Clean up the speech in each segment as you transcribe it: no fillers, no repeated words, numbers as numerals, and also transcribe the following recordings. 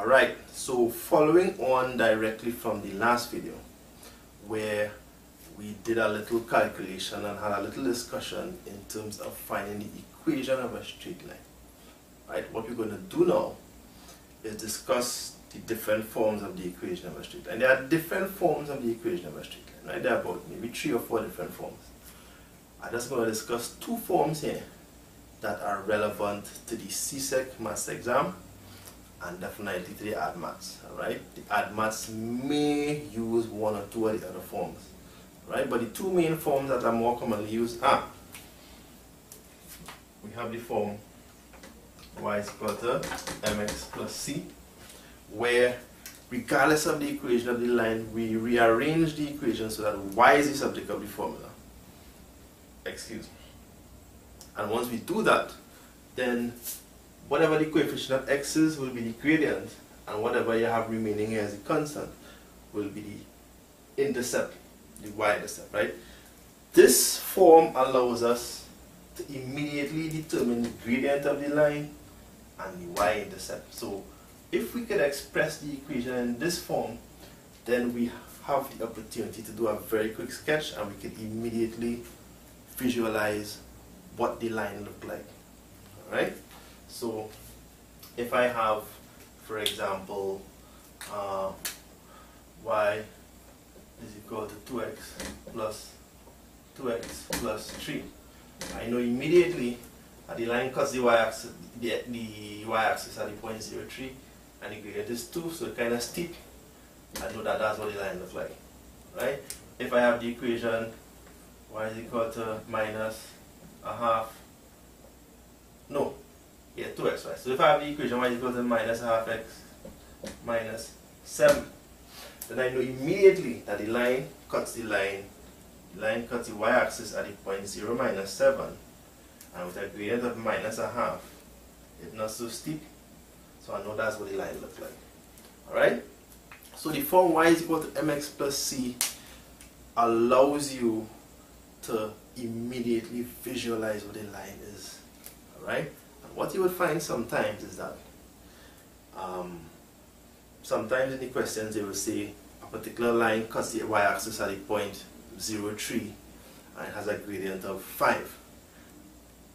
Alright, so following on directly from the last video where we did a little calculation and had a little discussion in terms of finding the equation of a straight line. Right, what we're going to do now is discuss the different forms of the equation of a straight line. There are different forms of the equation of a straight line, right? There are about maybe 3 or 4 different forms. I'm just going to discuss 2 forms here that are relevant to the CSEC maths exam and definitely to the ADMATS. Alright, the ADMATS may use 1 or 2 of the other forms, right? But the 2 main forms that are more commonly used are, we have the form y is equal to mx plus c, where regardless of the equation of the line, we rearrange the equation so that y is the subject of the formula. Excuse me. And once we do that, then whatever the coefficient of x is will be the gradient, and whatever you have remaining here as a constant will be the intercept, the y-intercept, right? This form allows us to immediately determine the gradient of the line and the y-intercept. So if we could express the equation in this form, then we have the opportunity to do a very quick sketch and we can immediately visualize what the line looked like. Alright? So if I have, for example, y is equal to 2x plus 3, I know immediately that the line cuts the y-axis, the y-axis at the point 0.03, and the gradient is 2, so it's kind of steep. I know that that's what the line looks like. Right? If I have the equation y is equal to minus a half, no, yeah, 2x, right? So if I have the equation y is equal to minus a half x minus 7, then I know immediately that the line cuts the cuts the y-axis at the point 0 minus 7, and with a gradient of minus a half, it's not so steep, so I know that's what the line looks like. Alright? So the form y is equal to mx plus c allows you to immediately visualize what the line is. Alright? And what you would find sometimes is that sometimes in the questions they will say a particular line cuts the y-axis at the point 0.3 and it has a gradient of 5.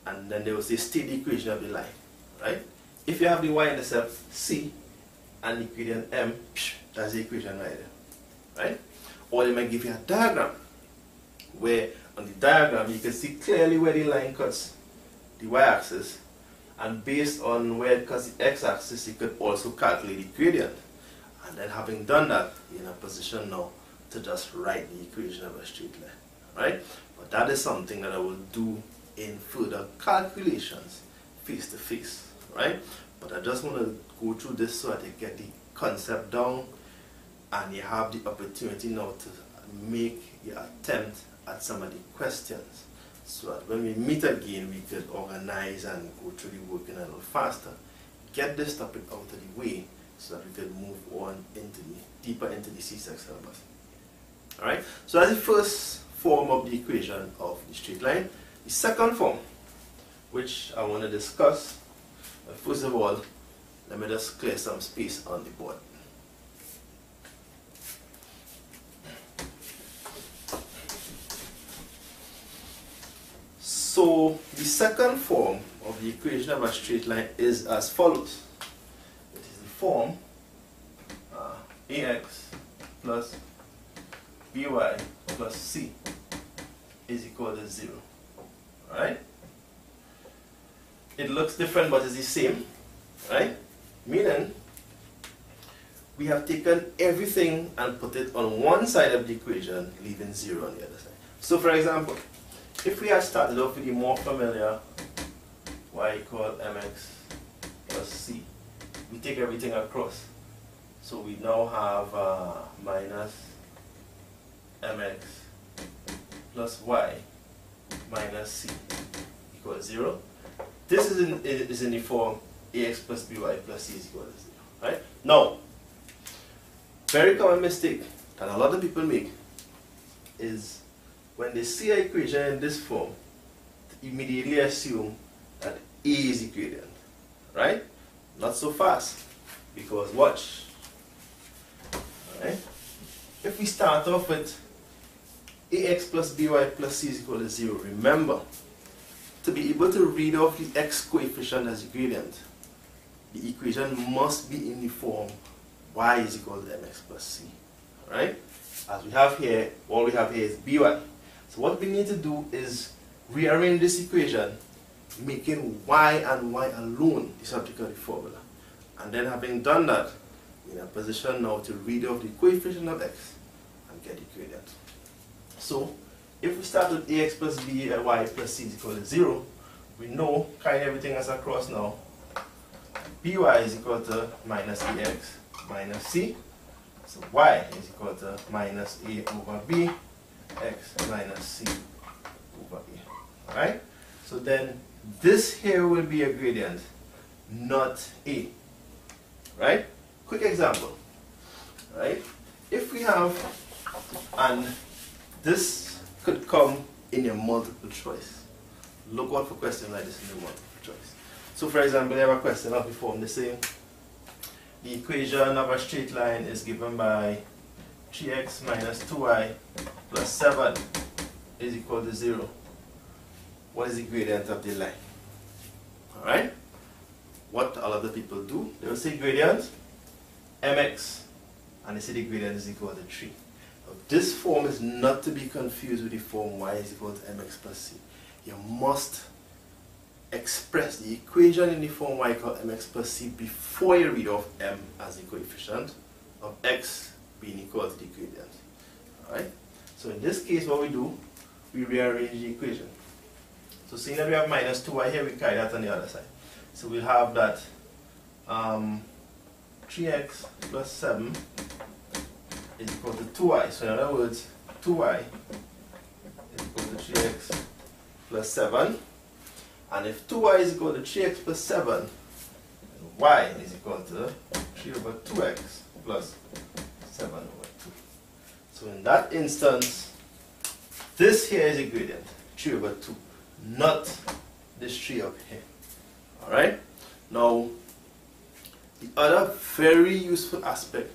And then they will say state the equation of the line. Right? If you have the y-intercept c and the gradient m, that's the equation right there. Right? Or they might give you a diagram where on the diagram you can see clearly where the line cuts the y-axis, and based on where it cuts the x-axis you could also calculate the gradient. And then having done that, you're in a position now to just write the equation of a straight line. Right? But that is something that I will do in further calculations face to face. Right? But I just want to go through this so that you get the concept down and you have the opportunity now to make your attempt at some of the questions, so that when we meet again we could organize and go through the working a little faster, get this topic out of the way so that we could move on deeper into the CSEC syllabus. Alright, so that's the first form of the equation of the straight line. The second form, which I want to discuss, first of all, let me just clear some space on the board. So the second form of the equation of a straight line is as follows. It is the form ax plus by plus c is equal to 0. Alright? It looks different but it's the same. Right? Meaning we have taken everything and put it on one side of the equation, leaving 0 on the other side. So for example, if we had started off with the more familiar y equal mx plus c, we take everything across. So we now have minus mx plus y minus c equals 0. This is in the form ax plus by plus c is equal to 0. Right? Now, very common mistake that a lot of people make is when they see an equation in this form, to immediately assume that A is the gradient. Right? Not so fast. Because watch. Alright? If we start off with ax plus by plus c is equal to 0, remember, to be able to read off the x coefficient as a gradient, the equation must be in the form y is equal to mx plus c. Alright? As we have here, all we have here is by. So what we need to do is rearrange this equation, making y and y alone the subject of the formula. And then having done that, we're in a position now to read off the coefficient of x and get the gradient. So if we start with ax plus by plus c is equal to 0, we know, carrying everything as across now, by is equal to minus ax minus c. So y is equal to minus a over b, x minus c over a. Alright? So then this here will be a gradient, not a. Right? Quick example. Right? If we have, and this could come in a multiple choice. Look out for questions like this in the multiple choice. So for example, you have a question of the form, they say the equation of a straight line is given by 3x minus 2y plus 7 is equal to 0. What is the gradient of the line? Alright? What all of the people do, they will say gradient mx, and they say the gradient is equal to 3. Now, this form is not to be confused with the form y is equal to mx plus c. You must express the equation in the form y equal to mx plus c before you read off m as the coefficient of x being equal to the gradient. Alright? So in this case, what we do, we rearrange the equation. So seeing that we have minus 2y here, we carry that on the other side. So we'll have that 3x plus 7 is equal to 2y. So in other words, 2y is equal to 3x plus 7. And if 2y is equal to 3x plus 7, y is equal to 3 over 2x plus 7 over 2. So in that instance, this here is a gradient, 3 over 2, not this 3 up here. Alright? Now, the other very useful aspect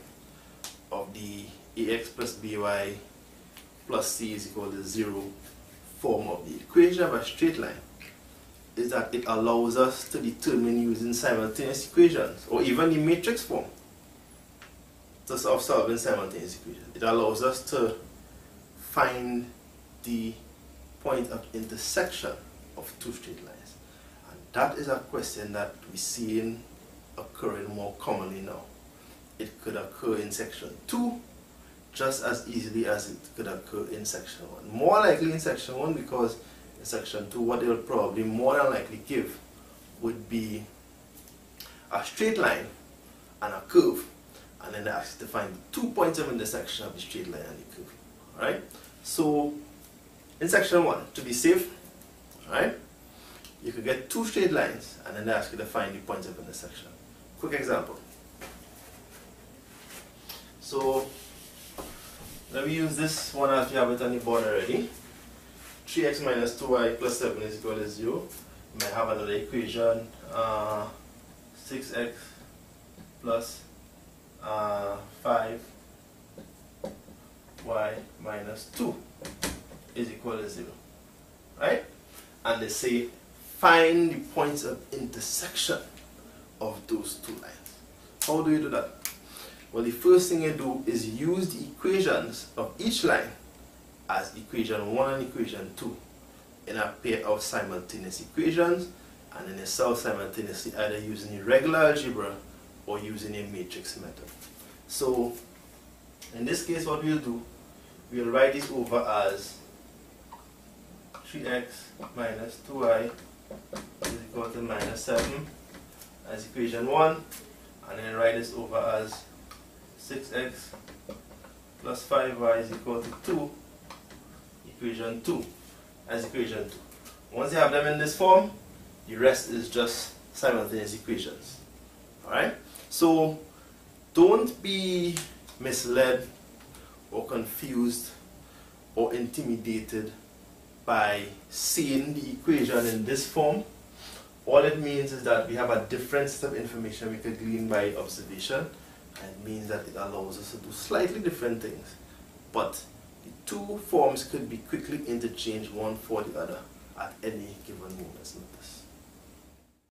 of the ax plus by plus c is equal to 0 form of the equation of a straight line is that it allows us to determine using simultaneous equations, or even the matrix form, of solving simultaneous equations. It allows us to find the point of intersection of two straight lines. And that is a question that we see occurring more commonly now. It could occur in section 2 just as easily as it could occur in section 1. More likely in section 1, because in section 2 what they will probably more than likely give would be a straight line and a curve, and then they ask you to find the 2 points of intersection of the straight line and the curve. Alright? So in section 1, to be safe, alright, you could get 2 straight lines and then they ask you to find the points of intersection. Quick example. So let me use this one as we have it on the board already. 3x minus 2y plus 7 is equal to 0. You might have another equation, 6x plus 5y minus 2 is equal to 0. Right? And they say find the points of intersection of those two lines. How do you do that? Well, the first thing you do is use the equations of each line as equation 1 and equation 2 in a pair of simultaneous equations, and then you solve simultaneously either using the regular algebra or using a matrix method. So in this case, what we'll do, we'll write this over as 3x minus 2y is equal to minus 7 as equation 1, and then write this over as 6x plus 5y is equal to 2, equation 2, as equation 2. Once you have them in this form, the rest is just simultaneous equations. Alright? So don't be misled or confused or intimidated by seeing the equation in this form All it means is that we have a different set of information we could glean by observation, and it means that it allows us to do slightly different things. But the two forms could be quickly interchanged one for the other at any given moment's notice.